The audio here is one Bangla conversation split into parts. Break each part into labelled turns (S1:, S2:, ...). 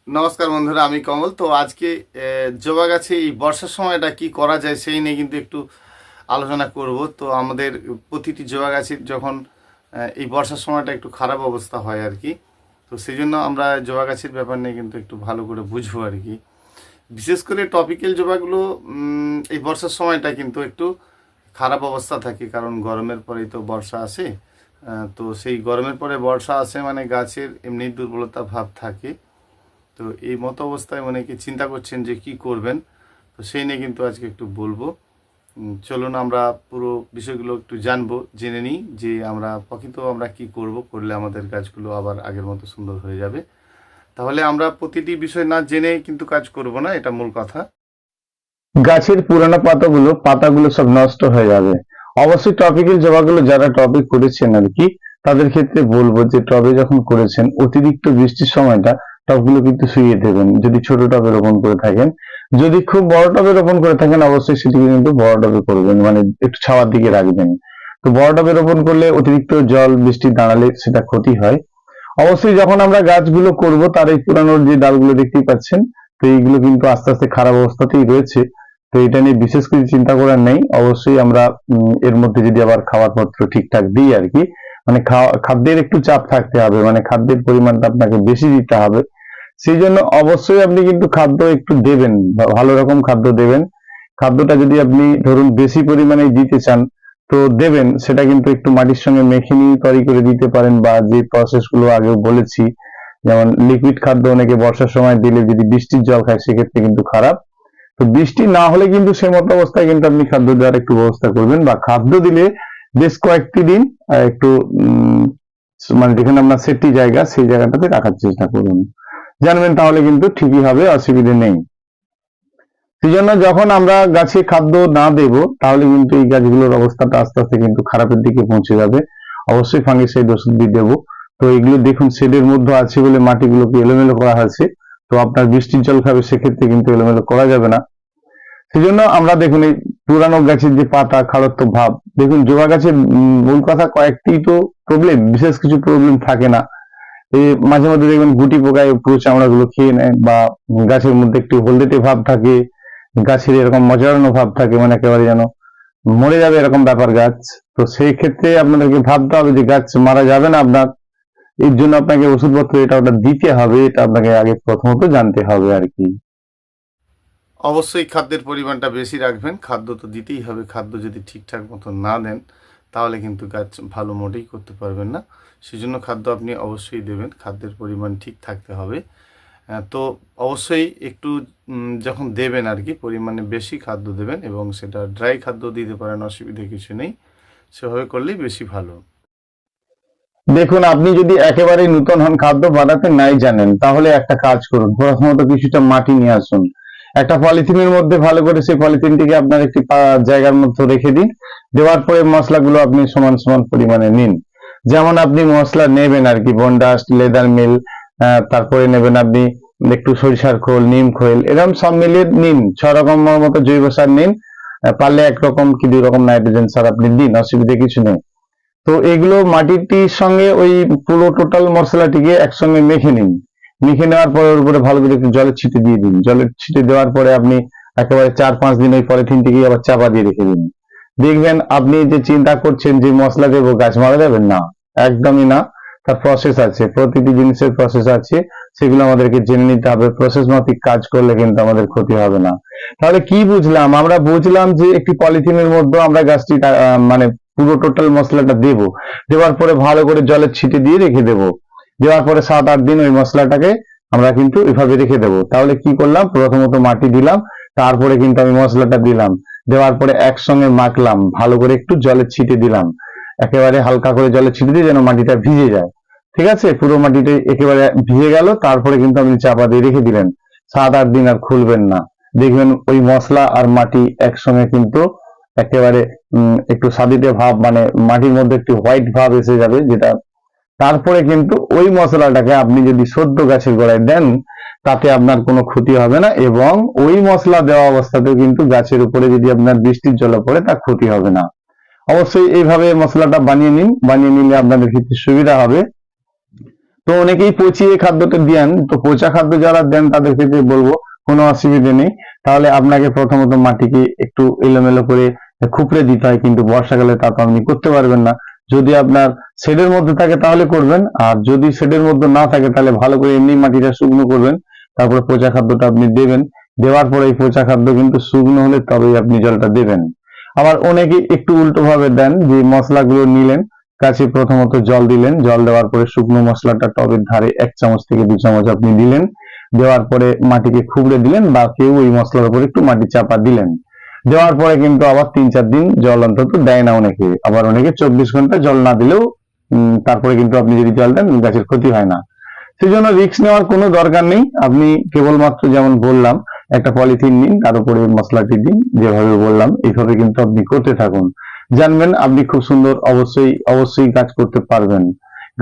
S1: নমস্কার বন্ধুরা, আমি কমল। তো আজকে জবা গাছে এই বর্ষার সময়টা কি করা যায় সেই নিয়ে কিন্তু একটু আলোচনা করব। তো আমাদের প্রতিটি জবা গাছের যখন এই বর্ষার সময়টা একটু খারাপ অবস্থা হয় আর কি, তো সেই জন্য আমরা জবা গাছের ব্যাপার নিয়ে কিন্তু একটু ভালো করে বুঝবো আর কি। বিশেষ করে টপিক্যাল জবাগুলো এই বর্ষার সময়টা কিন্তু একটু খারাপ অবস্থা থাকে, কারণ গরমের পরেই তো বর্ষা আসে। তো সেই গরমের পরে বর্ষা আসে মানে গাছের এমনি দুর্বলতা ভাব থাকে। তো এই মতো অবস্থায় অনেকে চিন্তা করছেন যে কি করবেন, তো সেই নিয়ে কিন্তু আজকে একটু বলবো। চলুন আমরা পুরো বিষয়গুলো একটু জানবো, জেনে নিই যে আমরা কি করব, করলে আমাদের গাছগুলো আবার আগের মতো সুন্দর হয়ে যাবে। তাহলে আমরা প্রতিটি বিষয় না জেনে কিন্তু কাজ করব না, এটা মূল কথা।
S2: গাছের পুরানো পাতাগুলো সব নষ্ট হয়ে যাবে। অবশ্যই টপিক্যাল জবাগুলো যারা টবে করেছেন আর কি, তাদের ক্ষেত্রে বলবো যে টবে যখন করেছেন অতিরিক্ত বৃষ্টির সময়টা টবগুলো কিন্তু শুইয়ে দেবেন, যদি ছোট টবে রোপণ করে থাকেন। যদি খুব বড় টবে রোপণ করে থাকেন অবশ্যই সেটিকে কিন্তু বড় টবে করবেন, মানে একটু ছাওয়ার দিকে রাখবেন। তো বড় টবে রোপণ করলে অতিরিক্ত জল বৃষ্টি দাঁড়ালে সেটা ক্ষতি হয়। অবশ্যই যখন আমরা গাছগুলো করব তার এই পুরানো যে ডালগুলো দেখতেই পাচ্ছেন, তো এইগুলো কিন্তু আস্তে আস্তে খারাপ অবস্থাতেই রয়েছে। তো এটা নিয়ে বিশেষ কিছু চিন্তা করার নেই। অবশ্যই আমরা এর মধ্যে যদি আবার খাবার পত্র ঠিকঠাক দিই আর কি, মানে খাদ্যের একটু চাপ থাকতে হবে, মানে খাদ্যের পরিমাণটা আপনাকে বেশি দিতে হবে। সেই জন্য অবশ্যই আপনি কিন্তু খাদ্য একটু দেবেন, ভালো রকম খাদ্য দেবেন। খাদ্যটা যদি আপনি ধরুন বেশি পরিমাণে দিতে চান তো দেবেন, সেটা কিন্তু একটু মাটির সঙ্গে মেখে নিয়ে তৈরি করে দিতে পারেন, বা যে প্রসেস গুলো আগেও বলেছি, যেমন লিকুইড খাদ্য অনেকে বর্ষার সময় দিলে যদি বৃষ্টির জল খায় সেক্ষেত্রে কিন্তু খারাপ। তো বৃষ্টি না হলে কিন্তু সে মতো অবস্থায় কিন্তু আপনি খাদ্য দেওয়ার একটু ব্যবস্থা করবেন, বা খাদ্য দিলে বেশ কয়েকটি দিন একটু মানে যেখানে আপনার সেফটি জায়গা সেই জায়গাটাতে রাখার চেষ্টা করুন, জানবেন তাহলে কিন্তু ঠিকই হবে, অসুবিধে নেই। সেই জন্য যখন আমরা গাছে খাদ্য না দেব তাহলে কিন্তু এই গাছগুলোর অবস্থাটা আস্তে আস্তে কিন্তু খারাপের দিকে পৌঁছে যাবে। অবশ্যই ফাঙ্গিসাইড ওষুধ দিয়ে দেবো। তো এগুলো দেখুন শেডের মধ্যে আছে বলে মাটিগুলোকে এলোমেলো করা হয়েছে। তো আপনার বৃষ্টির জল খাবে সেক্ষেত্রে কিন্তু এলোমেলো করা যাবে না। সেই জন্য আমরা দেখুন এই পুরানো গাছের যে পাতা খাড়ত্ব ভাব, দেখুন জবা গাছের মূল কথা কয়েকটি তো প্রবলেম, বিশেষ কিছু প্রবলেম থাকে না। এই মাঝে মধ্যে দেখবেন গুটি পোকায় পুরো চামড়া গুলো খেয়ে নেয়, বা গাছের মধ্যে একটু হলদেটে ভাব থাকে, গাছের এরকম মজরানো ভাব থাকে, মানে একেবারে যেন মরে যাবে এরকম ব্যাপার গাছ। তো সেই ক্ষেত্রে আপনাদেরকে ভাবতে হবে যে গাছ মারা যাবে না আপনার, এর জন্য আপনাকে ওষুধপত্র এটা ওটা দিতে হবে, এটা আপনাকে আগে প্রথমত জানতে হবে আর কি।
S1: অবশ্যই খাদ্যের পরিমাণটা বেশি রাখবেন, খাদ্য তো দিতেই হবে। খাদ্য যদি ঠিকঠাক মতো না দেন তাহলে কিন্তু গাছ ভালো মোটেই করতে পারবেন না। সেজন্য খাদ্য আপনি অবশ্যই দেবেন, খাদ্যের পরিমাণ ঠিক থাকতে হবে। তো অবশ্যই একটু যখন দেবেন আর কি, পরিমাণে বেশি খাদ্য দেবেন, এবং সেটা ড্রাই খাদ্য দিতে পারেন, অসুবিধে কিছু নেই। সেভাবে করলেই বেশি ভালো।
S2: দেখুন আপনি যদি একেবারেই নূতন হন, খাদ্য বানাতে নাই জানেন, তাহলে একটা কাজ করুন, প্রথমত কিছুটা মাটি নিয়ে আসুন, একটা পলিথিনের মধ্যে ভালো করে সেই পলিথিনটিকে আপনার একটি জায়গার মধ্যে রেখে দিন। দেওয়ার পরে মশলাগুলো আপনি সমান সমান পরিমাণে নিন। যেমন আপনি মশলা নেবেন আর কি, বনডাস্ট, লেদার মিল, তারপরে নেবেন আপনি একটু সরিষার খোল, নিম খোল, এরকম সব মিলিয়ে নিন। 6 রকম মতো জৈব সার নিন, পারলে 1 রকম কি 2 রকম নাইট্রোজেন সার আপনি দিন, অসুবিধা কিছু নেই। তো এগুলো মাটিটির সঙ্গে ওই পুরো টোটাল মশলাটিকে একসঙ্গে মেখে নিন। মেখে নেওয়ার পরে ওর উপরে ভালো করে একটু জলের ছিটে দিয়ে দিন। জলের ছিটে দেওয়ার পরে আপনি একেবারে 4-5 দিন ওই পলিথিনটিকে আবার চাপা দিয়ে রেখে দিন। দেখবেন আপনি যে চিন্তা করছেন যে মশলা দেবো গাছ মারা যাবে, না, একদমই না। তার প্রসেস আছে, প্রতিটি জিনিসের প্রসেস আছে, সেগুলো আমাদেরকে জেনে নিতে হবে। প্রসেস মাফিক কাজ করলে কিন্তু আমাদের ক্ষতি হবে না। তাহলে কি বুঝলাম? আমরা বুঝলাম যে একটি পলিথিনের মধ্যে আমরা গাছটি মানে পুরো টোটাল মশলাটা দেব। দেওয়ার পরে ভালো করে জলের ছিটে দিয়ে রেখে দেব। দেওয়ার পরে 7-8 দিন ওই মশলাটাকে আমরা কিন্তু এভাবে রেখে দেব। তাহলে কি করলাম? প্রথমত মাটি দিলাম, তারপরে কিন্তু আমি মশলাটা দিলাম। দেওয়ার পরে একসঙ্গে মাখলাম, ভালো করে একটু জলের ছিটে দিলাম। একেবারে হালকা করে জলের ছিটে দিয়ে যেন মাটিটা ভিজে যায়। ঠিক আছে? পুরো মাটিটা একেবারে ভিজে গেল, তারপরে কিন্তু আপনি চাপা দিয়ে রেখে দিলেন। 7-8 দিন আর খুলবেন না। দেখবেন ওই মশলা আর মাটি একসঙ্গে কিন্তু একেবারে একটু সাদিটে ভাব, মানে মাটির মধ্যে একটু হোয়াইট ভাব এসে যাবে, যেটা তারপরে কিন্তু ওই মশলাটাকে আপনি যদি সদ্য গাছের গোড়ায় দেন তাতে আপনার কোনো ক্ষতি হবে না, এবং ওই মশলা দেওয়া অবস্থাতেও কিন্তু গাছের উপরে যদি আপনার বৃষ্টির জল পড়ে তা ক্ষতি হবে না। অবশ্যই এইভাবে মশলাটা বানিয়ে নিন, বানিয়ে নিলে আপনাদের ক্ষেত্রে সুবিধা হবে। তো অনেকেই পচিয়ে খাদ্যটা দেন, তো পচা খাদ্য যারা দেন তাদের ক্ষেত্রে বলবো কোনো অসুবিধা নেই। তাহলে আপনাকে প্রথমত মাটিকে একটু এলোমেলো করে খুপড়ে দিতে হয়, কিন্তু বর্ষাকালে তা তো আপনি করতে পারবেন না। যদি আপনার শেডের মধ্যে থাকে তাহলে করবেন, আর যদি শেডের মধ্যে না থাকে তাহলে ভালো করে এমনি মাটিটা শুকনো করবেন, তারপরে পচা খাদ্যটা আপনি দেবেন। দেওয়ার পরে এই পচা খাদ্য কিন্তু শুকনো হলে তবেই আপনি জলটা দেবেন। আবার অনেকে একটু উল্টো ভাবে দেন, যে মশলাগুলো নিলেন, গাছে প্রথমত জল দিলেন, জল দেওয়ার পরে শুকনো মশলাটা টবের ধারে 1 চামচ থেকে 2 চামচ আপনি দিলেন, দেওয়ার পরে মাটিকে খুবড়ে দিলেন, বা কেউ ওই মশলার উপরে একটু মাটি চাপা দিলেন। দেওয়ার পরে কিন্তু আবার 3-4 দিন জল অন্তত দেয় না অনেকে, আবার অনেকে 24 ঘন্টা জল না দিলেও তারপরে কিন্তু আপনি যদি জল দেন গাছের ক্ষতি হয় না। সেই জন্য রিস্ক নেওয়ার কোনো দরকার নেই। আপনি কেবলমাত্র যেমন বললাম একটা পলিথিন নিন, তার উপরে মশলাটি দিন, যেভাবে বললাম এইভাবে কিন্তু আপনি করতে থাকুন। জানবেন আপনি খুব সুন্দর অবশ্যই গাছ করতে পারবেন।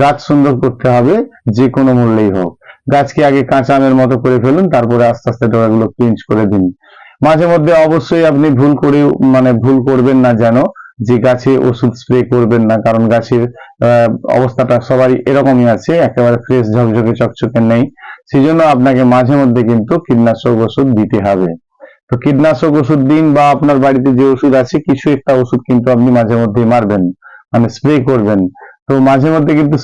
S2: গাছ সুন্দর করতে হবে যে কোনো মূল্যেই হোক। গাছকে আগে কাঁচা আমের মতো করে ফেলুন, তারপরে আস্তে আস্তে ডগাগুলো পিঞ্চ করে দিন। মাঝে মধ্যে অবশ্যই আপনি ভুল করবেন না যেন, যে গাছে ওষুধ স্প্রে করবেন না, কারণ গাছের অবস্থাটা সবারই এরকমই আছে, একেবারে ফ্রেশ ঝকঝকে চকচকে নেই। সেই জন্য আপনাকে মাঝে মধ্যে কিন্তু কীটনাশক ওষুধ দিতে হবে। তো কীটনাশক ওষুধ দিন, বা আপনার বাড়িতে যে ওষুধ আছে কিছু একটা ওষুধ কিন্তু আপনি মাঝে মধ্যে মারবেন, মানে স্প্রে করবেন। তো মাঝে মধ্যে কিন্তু